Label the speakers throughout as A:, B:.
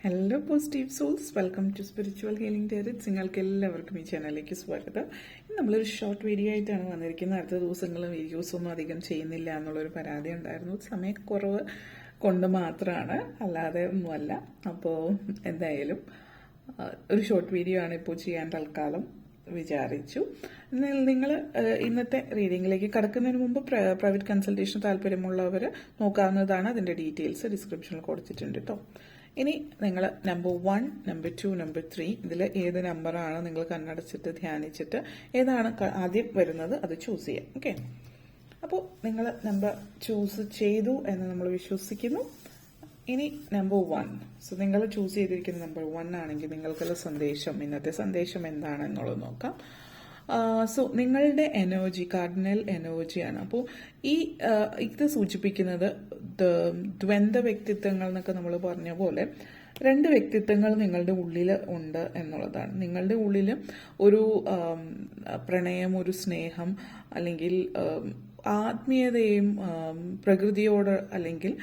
A: Hello positive souls, welcome to spiritual healing ടെറിറ്റ്സ്. നിങ്ങൾക്ക് എല്ലാവർക്കും ഈ ചാനലിലേക്ക് സ്വാഗതം. ഇന്ന് നമ്മളൊരു ഷോർട്ട് വീഡിയോ ആയിട്ടാണ് വന്നിരിക്കുന്നത്. അടുത്ത ദിവസങ്ങളിൽ വീഡിയോസ് ഒന്നും അധികം ചെയ്യുന്നില്ല എന്നുള്ളൊരു പരാതി ഉണ്ടായിരുന്നു. സമയക്കുറവ് കൊണ്ട് മാത്രമാണ്, അല്ലാതെ ഒന്നുമല്ല. അപ്പോൾ എന്തായാലും ഒരു ഷോർട്ട് വീഡിയോ ആണ് ഇപ്പോൾ ചെയ്യാൻ തൽക്കാലം വിചാരിച്ചു. നിങ്ങൾ ഇന്നത്തെ റീഡിങ്ങിലേക്ക് കടക്കുന്നതിന് മുമ്പ് പ്രൈവറ്റ് കൺസൾട്ടേഷൻ താല്പര്യമുള്ളവർ നോക്കാവുന്നതാണ്. അതിൻ്റെ ഡീറ്റെയിൽസ് ഡിസ്ക്രിപ്ഷനിൽ കൊടുത്തിട്ടുണ്ട് കേട്ടോ. ഇനി നിങ്ങൾ നമ്പർ 1, നമ്പർ 2, നമ്പർ 3 ഇതിൽ ഏത് നമ്പറാണ് നിങ്ങൾ കണ്ണടച്ചിട്ട് ധ്യാനിച്ചിട്ട് ഏതാണ് ആദ്യം വരുന്നത് അത് ചൂസ് ചെയ്യാം. ഓക്കെ, അപ്പോൾ നിങ്ങൾ നമ്പർ ചൂസ് ചെയ്തു എന്ന് നമ്മൾ വിശ്വസിക്കുന്നു. ഇനി നമ്പർ 1, സോ നിങ്ങൾ ചൂസ് ചെയ്തിരിക്കുന്ന നമ്പർ 1 ആണെങ്കിൽ നിങ്ങൾക്കുള്ള സന്ദേശം, ഇന്നത്തെ സന്ദേശം എന്താണെന്നുള്ളത് നോക്കാം. സോ നിങ്ങളുടെ എനർജി കാർഡിനൽ എനർജിയാണ്. അപ്പോൾ ഇത് സൂചിപ്പിക്കുന്നത് ദ്വന്ദ്വ വ്യക്തിത്വങ്ങൾ എന്നൊക്കെ നമ്മൾ പറഞ്ഞ പോലെ 2 വ്യക്തിത്വങ്ങൾ നിങ്ങളുടെ ഉള്ളിൽ ഉണ്ട് എന്നുള്ളതാണ്. നിങ്ങളുടെ ഉള്ളിൽ ഒരു പ്രണയം, ഒരു സ്നേഹം, അല്ലെങ്കിൽ ആത്മീയതയും പ്രകൃതിയോട്, അല്ലെങ്കിൽ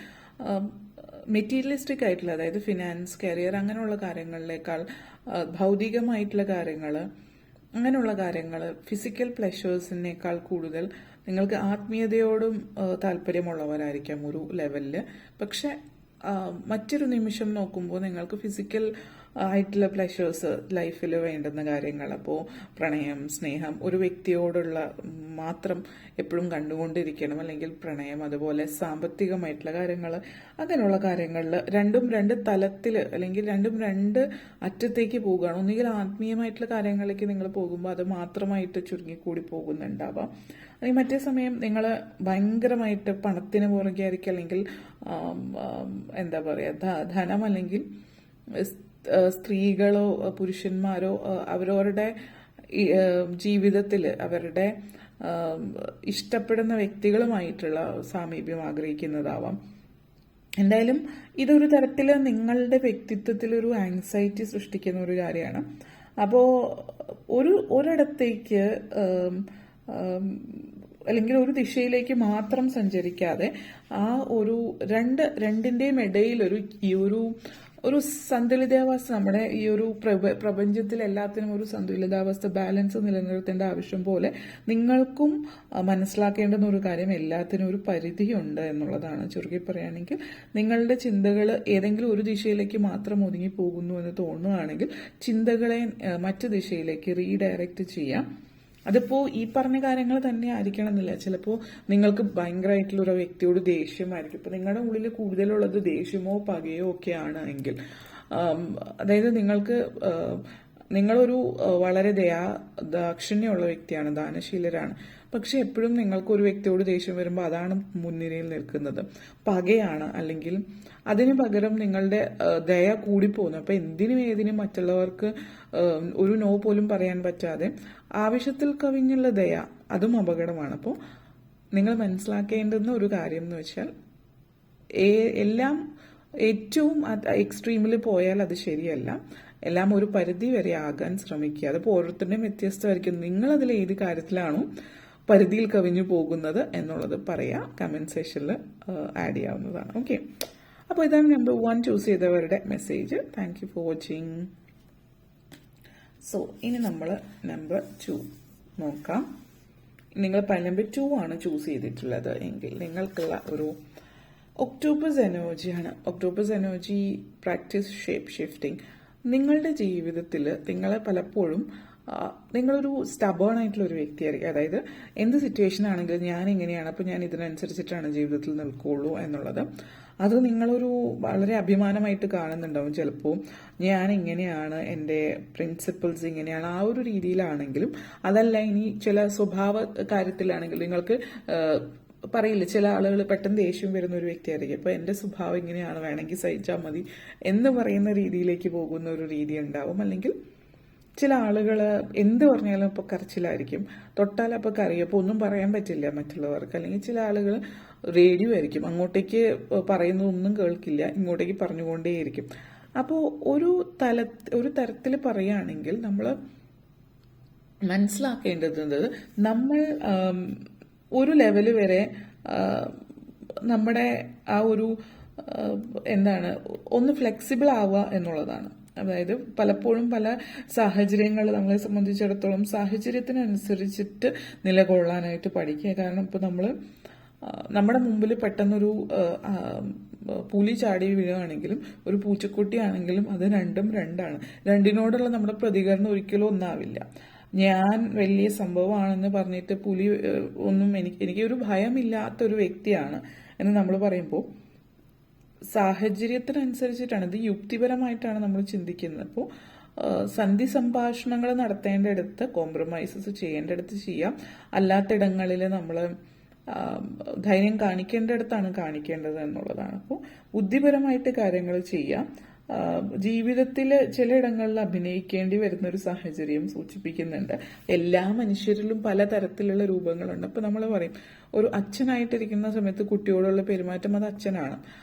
A: മെറ്റീരിയലിസ്റ്റിക് ആയിട്ടുള്ള, അതായത് ഫിനാൻസ്, കരിയർ അങ്ങനെയുള്ള കാര്യങ്ങളിലേക്കാൾ ഭൗതികമായിട്ടുള്ള കാര്യങ്ങൾ, അങ്ങനെയുള്ള കാര്യങ്ങൾ, ഫിസിക്കൽ പ്ലഷേഴ്സിനേക്കാൾ കൂടുതൽ നിങ്ങൾക്ക് ആത്മീയതയോടും താല്പര്യമുള്ളവരായിരിക്കാം ഒരു ലെവലിൽ. പക്ഷെ മറ്റൊരു നിമിഷം നോക്കുമ്പോൾ നിങ്ങൾക്ക് ഫിസിക്കൽ ആയിട്ടുള്ള പ്ലഷേഴ്സ് ലൈഫിൽ വേണ്ടുന്ന കാര്യങ്ങൾ, അപ്പോൾ പ്രണയം, സ്നേഹം, ഒരു വ്യക്തിയോടുള്ള മാത്രം എപ്പോഴും കണ്ടുകൊണ്ടിരിക്കണം, അല്ലെങ്കിൽ പ്രണയം, അതുപോലെ സാമ്പത്തികമായിട്ടുള്ള കാര്യങ്ങൾ, അങ്ങനെയുള്ള കാര്യങ്ങളിൽ രണ്ടും 2 തലത്തിൽ, അല്ലെങ്കിൽ രണ്ടും 2 അറ്റത്തേക്ക് പോവുകയാണ്. ഒന്നുകിൽ ആത്മീയമായിട്ടുള്ള കാര്യങ്ങളിലേക്ക് നിങ്ങൾ പോകുമ്പോൾ അത് മാത്രമായിട്ട് ചുരുങ്ങിക്കൂടി പോകുന്നുണ്ടാവാം. മറ്റേ സമയം നിങ്ങൾ ഭയങ്കരമായിട്ട് പണത്തിന് പുറകെ ആയിരിക്കും, അല്ലെങ്കിൽ എന്താ പറയുക, ധനം, അല്ലെങ്കിൽ സ്ത്രീകളോ പുരുഷന്മാരോ അവരവരുടെ ജീവിതത്തിൽ അവരുടെ ഇഷ്ടപ്പെടുന്ന വ്യക്തികളുമായിട്ടുള്ള സാമീപ്യം ആഗ്രഹിക്കുന്നതാവാം. എന്തായാലും ഇതൊരു തരത്തിൽ നിങ്ങളുടെ വ്യക്തിത്വത്തിൽ ഒരു ആങ്സൈറ്റി സൃഷ്ടിക്കുന്ന ഒരു കാര്യമാണ്. അപ്പോൾ ഒരിടത്തേക്ക് അല്ലെങ്കിൽ ഒരു ദിശയിലേക്ക് മാത്രം സഞ്ചരിക്കാതെ ആ രണ്ടിന്റെയും ഇടയിൽ ഒരു സന്തുലിതാവസ്ഥ, നമ്മുടെ ഈ ഒരു പ്രപഞ്ചത്തിൽ എല്ലാത്തിനും ഒരു സന്തുലിതാവസ്ഥ, ബാലൻസ് നിലനിർത്തേണ്ട ആവശ്യം പോലെ നിങ്ങൾക്കും മനസ്സിലാക്കേണ്ടുന്ന ഒരു കാര്യം, എല്ലാത്തിനും ഒരു പരിധിയുണ്ട് എന്നുള്ളതാണ്. ചുരുക്കി പറയുകയാണെങ്കിൽ നിങ്ങളുടെ ചിന്തകൾ ഏതെങ്കിലും ഒരു ദിശയിലേക്ക് മാത്രം ഒതുങ്ങി പോകുന്നു എന്ന് തോന്നുകയാണെങ്കിൽ ചിന്തകളെ മറ്റു ദിശയിലേക്ക് റീഡയറക്റ്റ് ചെയ്യാം. അതിപ്പോൾ ഈ പറഞ്ഞ കാര്യങ്ങൾ തന്നെ ആയിരിക്കണം എന്നില്ല. ചിലപ്പോൾ നിങ്ങൾക്ക് ഭയങ്കരമായിട്ടുള്ള ഒരു വ്യക്തിയോട് ദേഷ്യമായിരിക്കും. ഇപ്പം നിങ്ങളുടെ ഉള്ളിൽ കൂടുതലുള്ളത് ദേഷ്യമോ പകയോ ഒക്കെയാണ് എങ്കിൽ, അതായത് നിങ്ങളൊരു വളരെ ദാക്ഷിണ്യമുള്ള വ്യക്തിയാണ്, ദാനശീലരാണ്. പക്ഷെ എപ്പോഴും നിങ്ങൾക്ക് ഒരു വ്യക്തിയോട് ദേഷ്യം വരുമ്പോൾ അതാണ് മുൻനിരയിൽ നിൽക്കുന്നത്, പകയാണ്. അല്ലെങ്കിൽ അതിന് പകരം നിങ്ങളുടെ ദയ കൂടിപ്പോകുന്നു. അപ്പൊ എന്തിനും ഏതിനും മറ്റുള്ളവർക്ക് ഒരു നോ പോലും പറയാൻ പറ്റാതെ ആവശ്യത്തിൽ കവിഞ്ഞുള്ള ദയ, അതും അപകടമാണ്. അപ്പോൾ നിങ്ങൾ മനസ്സിലാക്കേണ്ടുന്ന ഒരു കാര്യം എന്ന് വെച്ചാൽ, എല്ലാം ഏറ്റവും എക്സ്ട്രീമിൽ പോയാൽ അത് ശരിയല്ല. എല്ലാം ഒരു പരിധി വരെ ആകാൻ ശ്രമിക്കുക. അതിപ്പോൾ ഓരോരുത്തരുടെയും വ്യത്യസ്തമായിരിക്കും. നിങ്ങളതിൽ ഏത് കാര്യത്തിലാണോ പരിധിയിൽ കവിഞ്ഞു പോകുന്നത് എന്നുള്ളത് പറയാം, കമന്റ് സെക്ഷനിൽ ആഡ് ചെയ്യാവുന്നതാണ്. ഓക്കെ, അപ്പോൾ ഇതാണ് നമ്പർ 1 ചൂസ് ചെയ്തവരുടെ message. Thank you for watching. So ഇനി നമ്മൾ നമ്പർ 2 നോക്കാം. നിങ്ങൾ നമ്പർ 2 ആണ് ചൂസ് ചെയ്തിട്ടുള്ളത് എങ്കിൽ നിങ്ങൾക്കുള്ള ഒരു ഒക്ടോബസ് എനർജിയാണ്. Octopus energy practice shape shifting. നിങ്ങളുടെ ജീവിതത്തിൽ നിങ്ങളെ പലപ്പോഴും നിങ്ങളൊരു സ്റ്റബേൺ ആയിട്ടുള്ള ഒരു വ്യക്തിയായിരിക്കും. അതായത് എന്ത് സിറ്റുവേഷൻ ആണെങ്കിലും ഞാൻ ഇങ്ങനെയാണ്, അപ്പോൾ ഞാൻ ഇതിനനുസരിച്ചിട്ടാണ് ജീവിതത്തിൽ നിൽക്കുള്ളൂ എന്നുള്ളത്. അത് നിങ്ങളൊരു വളരെ അഭിമാനമായിട്ട് കാണുന്നുണ്ടാവും. ചിലപ്പോൾ ഞാൻ ഇങ്ങനെയാണ്, എൻ്റെ പ്രിൻസിപ്പിൾസ് ഇങ്ങനെയാണ്, ആ ഒരു രീതിയിലാണെങ്കിലും, അതല്ല ഇനി ചില സ്വഭാവ കാര്യത്തിലാണെങ്കിൽ നിങ്ങൾക്ക് പറയില്ല, ചില ആളുകൾ പെട്ടെന്ന് ദേഷ്യം വരുന്ന ഒരു വ്യക്തിയായിരിക്കും. അപ്പോൾ എൻ്റെ സ്വഭാവം ഇങ്ങനെയാണ്, വേണമെങ്കിൽ സഹിച്ചാൽ മതി എന്ന് പറയുന്ന രീതിയിലേക്ക് പോകുന്ന ഒരു രീതി ഉണ്ടാവും. അല്ലെങ്കിൽ ചില ആളുകൾ എന്ത് പറഞ്ഞാലും ഇപ്പോൾ കരച്ചിലായിരിക്കും, തൊട്ടാലപ്പോൾ കരയും, അപ്പോൾ ഒന്നും പറയാൻ പറ്റില്ല മറ്റുള്ളവർക്ക്. അല്ലെങ്കിൽ ചില ആളുകൾ റേഡിയോ ആയിരിക്കും, അങ്ങോട്ടേക്ക് പറയുന്നതൊന്നും കേൾക്കില്ല, ഇങ്ങോട്ടേക്ക് പറഞ്ഞുകൊണ്ടേയിരിക്കും. അപ്പോൾ ഒരു തരത്തിൽ പറയുകയാണെങ്കിൽ നമ്മൾ മനസ്സിലാക്കേണ്ടത്, നമ്മൾ ഒരു ലെവല് വരെ നമ്മുടെ ആ ഒരു എന്താണ് ഒന്ന് ഫ്ലെക്സിബിൾ ആവുക എന്നുള്ളതാണ്. അതായത് പലപ്പോഴും പല സാഹചര്യങ്ങൾ നമ്മളെ സംബന്ധിച്ചിടത്തോളം സാഹചര്യത്തിനനുസരിച്ചിട്ട് നിലകൊള്ളാനായിട്ട് പഠിക്കുക. കാരണം ഇപ്പോൾ നമ്മുടെ മുമ്പിൽ പെട്ടെന്നൊരു പുലി ചാടി വീഴുകയാണെങ്കിലും ഒരു പൂച്ചക്കുട്ടിയാണെങ്കിലും അത് രണ്ടും രണ്ടാണ്. രണ്ടിനോടുള്ള നമ്മുടെ പ്രതികരണം ഒരിക്കലും ഒന്നാവില്ല. ഞാൻ വലിയ സംഭവമാണെന്ന് പറഞ്ഞിട്ട് പുലി ഒന്നും എനിക്കൊരു ഭയമില്ലാത്തൊരു വ്യക്തിയാണ് എന്ന് നമ്മൾ പറയുമ്പോൾ സാഹചര്യത്തിനനുസരിച്ചിട്ടാണ്, ഇത് യുക്തിപരമായിട്ടാണ് നമ്മൾ ചിന്തിക്കുന്നത്. അപ്പോൾ സന്ധി സംഭാഷണങ്ങൾ നടത്തേണ്ടടുത്ത് കോംപ്രമൈസസ് ചെയ്യേണ്ടടുത്ത് ചെയ്യാം, അല്ലാത്തിടങ്ങളിൽ നമ്മൾ ധൈര്യം കാണിക്കേണ്ടടുത്താണ് കാണിക്കേണ്ടത് എന്നുള്ളതാണ്. അപ്പോൾ ബുദ്ധിപരമായിട്ട് കാര്യങ്ങൾ ചെയ്യാം. ജീവിതത്തിൽ ചിലയിടങ്ങളിൽ അഭിനയിക്കേണ്ടി വരുന്ന ഒരു സാഹചര്യം സൂചിപ്പിക്കുന്നുണ്ട്. എല്ലാ മനുഷ്യരിലും പലതരത്തിലുള്ള രൂപങ്ങളുണ്ട്. അപ്പോൾ നമ്മൾ പറയും ഒരു അച്ഛനായിട്ടിരിക്കുന്ന സമയത്ത് കുട്ടിയോടുള്ള പെരുമാറ്റം അത് അച്ഛനാണ്,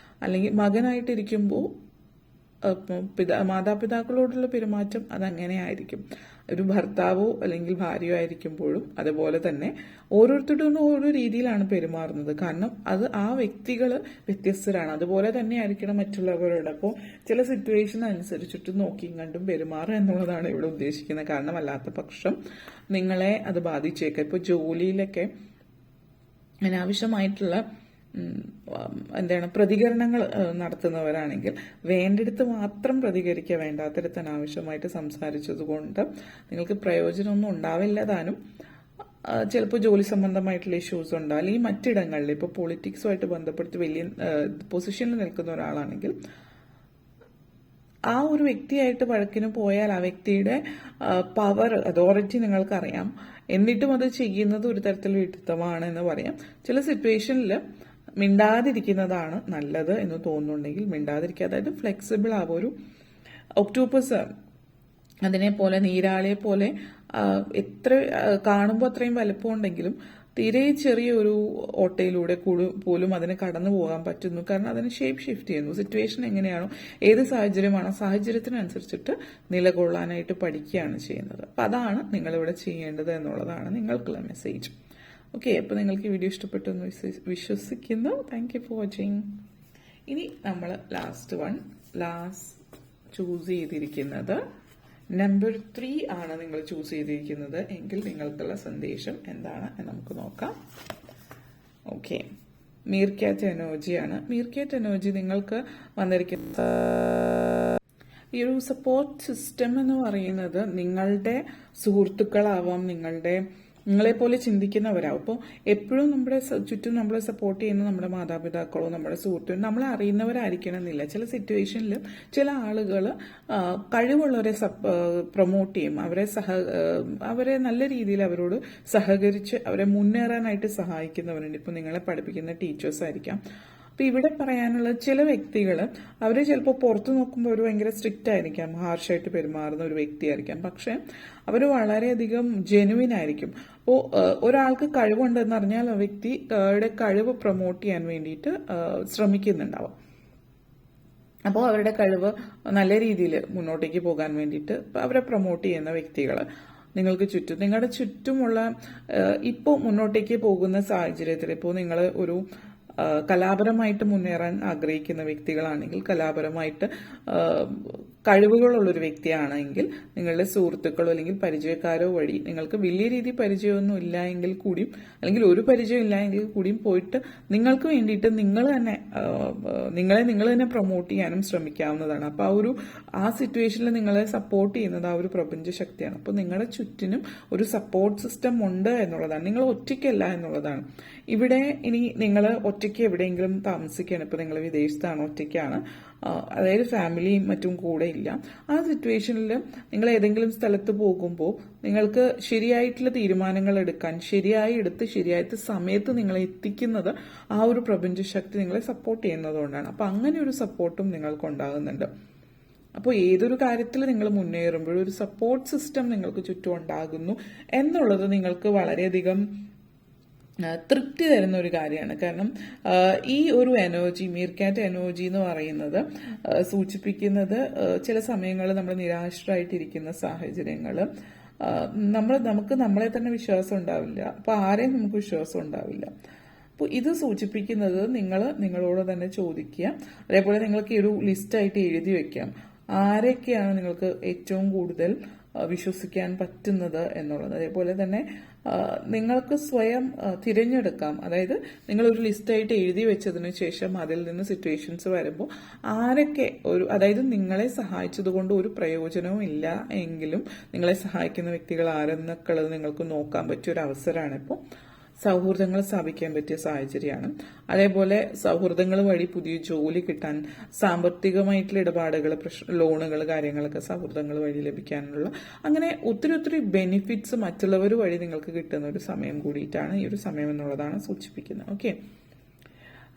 A: അല്ലെങ്കിൽ മകനായിട്ടിരിക്കുമ്പോൾ മാതാപിതാക്കളോടുള്ള പെരുമാറ്റം അതങ്ങനെ ആയിരിക്കും. ഒരു ഭർത്താവോ അല്ലെങ്കിൽ ഭാര്യയോ ആയിരിക്കുമ്പോഴും അതുപോലെ തന്നെ ഓരോരുത്തരും ഓരോ രീതിയിലാണ് പെരുമാറുന്നത്. കാരണം അത് ആ വ്യക്തികൾ വ്യത്യസ്തരാണ്. അതുപോലെ തന്നെ ആയിരിക്കണം മറ്റുള്ളവരോട്. അപ്പോൾ ചില സിറ്റുവേഷൻ അനുസരിച്ചിട്ട് നോക്കിയും കണ്ടും പെരുമാറുക എന്നുള്ളതാണ് ഇവിടെ ഉദ്ദേശിക്കുന്നത്. കാരണം അല്ലാത്ത പക്ഷം നിങ്ങളെ അത് ബാധിച്ചേക്കാം. ഇപ്പോൾ ജോലിയിലൊക്കെ അനാവശ്യമായിട്ടുള്ള പ്രതികരണങ്ങൾ നടത്തുന്നവരാണെങ്കിൽ വേണ്ടിടത്ത് മാത്രം പ്രതികരിക്കുക, വേണ്ടാത്തിടത്ത് അനാവശ്യമായിട്ട് സംസാരിച്ചത് കൊണ്ട് നിങ്ങൾക്ക് പ്രയോജനമൊന്നും ഉണ്ടാവില്ല. താനും ചിലപ്പോൾ ജോലി സംബന്ധമായിട്ടുള്ള ഇഷ്യൂസ് ഉണ്ടാവും. അല്ലെങ്കിൽ മറ്റിടങ്ങളിൽ ഇപ്പോൾ പൊളിറ്റിക്സുമായിട്ട് ബന്ധപ്പെട്ട് വലിയ പൊസിഷനിൽ നിൽക്കുന്ന ഒരാളാണെങ്കിൽ ആ ഒരു വ്യക്തിയായിട്ട് വഴക്കിന് പോയാൽ ആ വ്യക്തിയുടെ പവർ, അതോറിറ്റി നിങ്ങൾക്കറിയാം. എന്നിട്ടും അത് ചെയ്യുന്നത് ഒരു തരത്തിൽ വിഡിത്തമാണ് എന്ന് പറയാം. ചില സിറ്റുവേഷനിൽ മിണ്ടാതിരിക്കുന്നതാണ് നല്ലത് എന്ന് തോന്നുന്നുണ്ടെങ്കിൽ മിണ്ടാതിരിക്കുക. അതായത് ഫ്ലെക്സിബിൾ ആവുക. ഒരു ഒക്ടോപ്പസ് അതിനെ പോലെ നീരാളിയെ പോലെ എത്ര കാണുമ്പോൾ അത്രയും വലുപ്പം ഉണ്ടെങ്കിലും തീരെ ചെറിയൊരു ഓട്ടയിലൂടെ പോലും അതിന് കടന്നു പോകാൻ പറ്റുന്നു. കാരണം അതിന് ഷേപ്പ് ഷിഫ്റ്റ് ചെയ്യുന്നു. സിറ്റുവേഷൻ എങ്ങനെയാണോ, ഏത് സാഹചര്യമാണോ, സാഹചര്യത്തിനനുസരിച്ചിട്ട് നിലകൊള്ളാനായിട്ട് പഠിക്കുകയാണ് ചെയ്യുന്നത്. അപ്പം അതാണ് നിങ്ങളിവിടെ ചെയ്യേണ്ടത് എന്നുള്ളതാണ് നിങ്ങൾക്കുള്ള മെസ്സേജ്. ഓക്കെ, അപ്പോൾ നിങ്ങൾക്ക് ഈ വീഡിയോ ഇഷ്ടപ്പെട്ടു എന്ന് വിശ്വസിക്കുന്നു. Thank you for watching. ഇനി നമ്മൾ ലാസ്റ്റ് ചൂസ് ചെയ്തിരിക്കുന്നത് നമ്പർ 3 ആണ്. നിങ്ങൾ ചൂസ് ചെയ്തിരിക്കുന്നത് എങ്കിൽ നിങ്ങൾക്കുള്ള സന്ദേശം എന്താണ് എന്ന് നമുക്ക് നോക്കാം. ഓക്കെ, മീർക്യാറ്റ് എനർജിയാണ്. മീർക്യാറ്റ് എനർജി നിങ്ങൾക്ക് വന്നിരിക്കുന്നത് ഈ ഒരു സപ്പോർട്ട് സിസ്റ്റം എന്ന് പറയുന്നത് നിങ്ങളുടെ സുഹൃത്തുക്കളാവാം, നിങ്ങളെ പോലെ ചിന്തിക്കുന്നവരാവും. അപ്പോൾ എപ്പോഴും നമ്മുടെ ചുറ്റും നമ്മളെ സപ്പോർട്ട് ചെയ്യുന്ന നമ്മുടെ മാതാപിതാക്കളോ നമ്മുടെ സുഹൃത്തുക്കളോ നമ്മളെ അറിയുന്നവരായിരിക്കണം എന്നില്ല. ചില സിറ്റുവേഷനിൽ ചില ആളുകൾ കഴിവുള്ളവരെ പ്രൊമോട്ട് ചെയ്യും, അവരെ നല്ല രീതിയിൽ അവരോട് സഹകരിച്ച് അവരെ മുന്നേറാനായിട്ട് സഹായിക്കുന്നവരുണ്ട്. ഇപ്പോൾ നിങ്ങളെ പഠിപ്പിക്കുന്ന ടീച്ചേഴ്സ് ആയിരിക്കാം. അപ്പൊ ഇവിടെ പറയാനുള്ള ചില വ്യക്തികൾ അവര് ചിലപ്പോൾ പുറത്തു നോക്കുമ്പോൾ അവർ ഭയങ്കര സ്ട്രിക്റ്റ് ആയിരിക്കാം, ഹാർഷായിട്ട് പെരുമാറുന്ന ഒരു വ്യക്തിയായിരിക്കാം. പക്ഷെ അവർ വളരെയധികം ജെനുവിൻ ആയിരിക്കും. അപ്പോൾ ഒരാൾക്ക് കഴിവുണ്ടെന്ന് അറിഞ്ഞാൽ ആ വ്യക്തിയുടെ കഴിവ് പ്രൊമോട്ട് ചെയ്യാൻ വേണ്ടിയിട്ട് ശ്രമിക്കുന്നുണ്ടാവും. അപ്പോൾ അവരുടെ കഴിവ് നല്ല രീതിയിൽ മുന്നോട്ടേക്ക് പോകാൻ വേണ്ടിയിട്ട് അവരെ പ്രൊമോട്ട് ചെയ്യുന്ന വ്യക്തികൾ നിങ്ങളുടെ ചുറ്റുമുള്ള ഇപ്പോൾ മുന്നോട്ടേക്ക് പോകുന്ന സാഹചര്യത്തിൽ ഇപ്പോൾ നിങ്ങൾ ഒരു കലാപരമായിട്ട് മുന്നേറാൻ ആഗ്രഹിക്കുന്ന വ്യക്തികളാണെങ്കിൽ, കലാപരമായിട്ട് കഴിവുകളുള്ളൊരു വ്യക്തിയാണെങ്കിൽ നിങ്ങളുടെ സുഹൃത്തുക്കളോ അല്ലെങ്കിൽ പരിചയക്കാരോ വഴി നിങ്ങൾക്ക് വലിയ രീതി പരിചയമൊന്നും ഇല്ല എങ്കിൽ കൂടിയും, അല്ലെങ്കിൽ ഒരു പരിചയം ഇല്ല എങ്കിൽ കൂടിയും പോയിട്ട് നിങ്ങൾക്ക് വേണ്ടിയിട്ട് നിങ്ങൾ തന്നെ പ്രൊമോട്ട് ചെയ്യാനും ശ്രമിക്കാവുന്നതാണ്. അപ്പോൾ ആ സിറ്റുവേഷനിൽ നിങ്ങളെ സപ്പോർട്ട് ചെയ്യുന്നത് ആ ഒരു പ്രപഞ്ച ശക്തിയാണ്. അപ്പോൾ നിങ്ങളുടെ ചുറ്റിനും ഒരു സപ്പോർട്ട് സിസ്റ്റം ഉണ്ട് എന്നുള്ളതാണ്, നിങ്ങൾ ഒറ്റയ്ക്കല്ല എന്നുള്ളതാണ്. ഇവിടെ ഇനി നിങ്ങൾ ഒറ്റയ്ക്ക് എവിടെയെങ്കിലും താമസിക്കുകയാണ്, ഇപ്പോൾ നിങ്ങൾ വിദേശത്താണ്, ഒറ്റയ്ക്കാണ്, അതായത് ഫാമിലിയും മറ്റും കൂടെ ഇല്ല. ആ സിറ്റുവേഷനിൽ നിങ്ങൾ ഏതെങ്കിലും സ്ഥലത്ത് പോകുമ്പോൾ നിങ്ങൾക്ക് ശരിയായിട്ടുള്ള തീരുമാനങ്ങൾ എടുക്കാൻ, ശരിയായി എടുത്ത് ശരിയായിട്ട് സമയത്ത് നിങ്ങളെ എത്തിക്കുന്നത് ആ ഒരു പ്രപഞ്ചശക്തി നിങ്ങളെ സപ്പോർട്ട് ചെയ്യുന്നതുകൊണ്ടാണ്. അപ്പം അങ്ങനെ ഒരു സപ്പോർട്ടും നിങ്ങൾക്ക് ഉണ്ടാകുന്നുണ്ട്. അപ്പോൾ ഏതൊരു കാര്യത്തിൽ നിങ്ങൾ മുന്നേറുമ്പോഴും ഒരു സപ്പോർട്ട് സിസ്റ്റം നിങ്ങൾക്ക് ചുറ്റും ഉണ്ടാകുന്നു എന്നുള്ളത് നിങ്ങൾക്ക് വളരെയധികം തൃപ്തി തരുന്ന ഒരു കാര്യമാണ്. കാരണം ഈ ഒരു എനർജി, മീർക്യാറ്റ് എനർജി എന്ന് പറയുന്നത് സൂചിപ്പിക്കുന്നത് ചില സമയങ്ങളിൽ നമ്മൾ നിരാശരായിട്ടിരിക്കുന്ന സാഹചര്യങ്ങൾ, നമുക്ക് നമ്മളെ തന്നെ വിശ്വാസം ഉണ്ടാവില്ല. അപ്പോൾ ആരെയും നമുക്ക് വിശ്വാസം ഉണ്ടാവില്ല. അപ്പോൾ ഇത് സൂചിപ്പിക്കുന്നത് നിങ്ങളോട് തന്നെ ചോദിക്കുക. അതേപോലെ നിങ്ങൾക്ക് ഈ ഒരു ലിസ്റ്റായിട്ട് എഴുതി വെക്കാം ആരൊക്കെയാണ് നിങ്ങൾക്ക് ഏറ്റവും കൂടുതൽ വിശ്വസിക്കാൻ പറ്റുന്നത് എന്നുള്ളത്. അതേപോലെ തന്നെ നിങ്ങൾക്ക് സ്വയം തിരഞ്ഞെടുക്കാം. അതായത് നിങ്ങളൊരു ലിസ്റ്റായിട്ട് എഴുതി വെച്ചതിന് ശേഷം അതിൽ നിന്ന് സിറ്റുവേഷൻസ് വരുമ്പോൾ ആരൊക്കെ അതായത് നിങ്ങളെ സഹായിച്ചത് കൊണ്ട് ഒരു പ്രയോജനവും ഇല്ല എങ്കിലും നിങ്ങളെ സഹായിക്കുന്ന വ്യക്തികൾ ആരെന്നൊക്കെ നിങ്ങൾക്ക് നോക്കാൻ പറ്റിയ ഒരു അവസരമാണ് ഇപ്പോൾ. സൗഹൃദങ്ങൾ സ്ഥാപിക്കാൻ പറ്റിയ സാഹചര്യമാണ്. അതേപോലെ സൗഹൃദങ്ങൾ വഴി പുതിയ ജോലി കിട്ടാൻ, സാമ്പത്തികമായിട്ടുള്ള ഇടപാടുകൾ, ലോണുകൾ, കാര്യങ്ങളൊക്കെ സൗഹൃദങ്ങൾ വഴി ലഭിക്കാനുള്ള അങ്ങനെ ഒത്തിരി ബെനിഫിറ്റ്സ് മറ്റുള്ളവർ വഴി നിങ്ങൾക്ക് കിട്ടുന്ന ഒരു സമയം കൂടിയിട്ടാണ് ഈ ഒരു സമയം എന്നുള്ളതാണ് സൂചിപ്പിക്കുന്നത്. ഓക്കെ,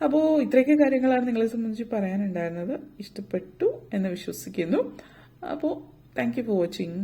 A: അപ്പോൾ ഇത്രയൊക്കെ കാര്യങ്ങളാണ് നിങ്ങളെ സംബന്ധിച്ച് പറയാനുണ്ടായിരുന്നത്. ഇഷ്ടപ്പെട്ടു എന്ന് വിശ്വസിക്കുന്നു. അപ്പോൾ താങ്ക് യു ഫോർ വാച്ചിങ്.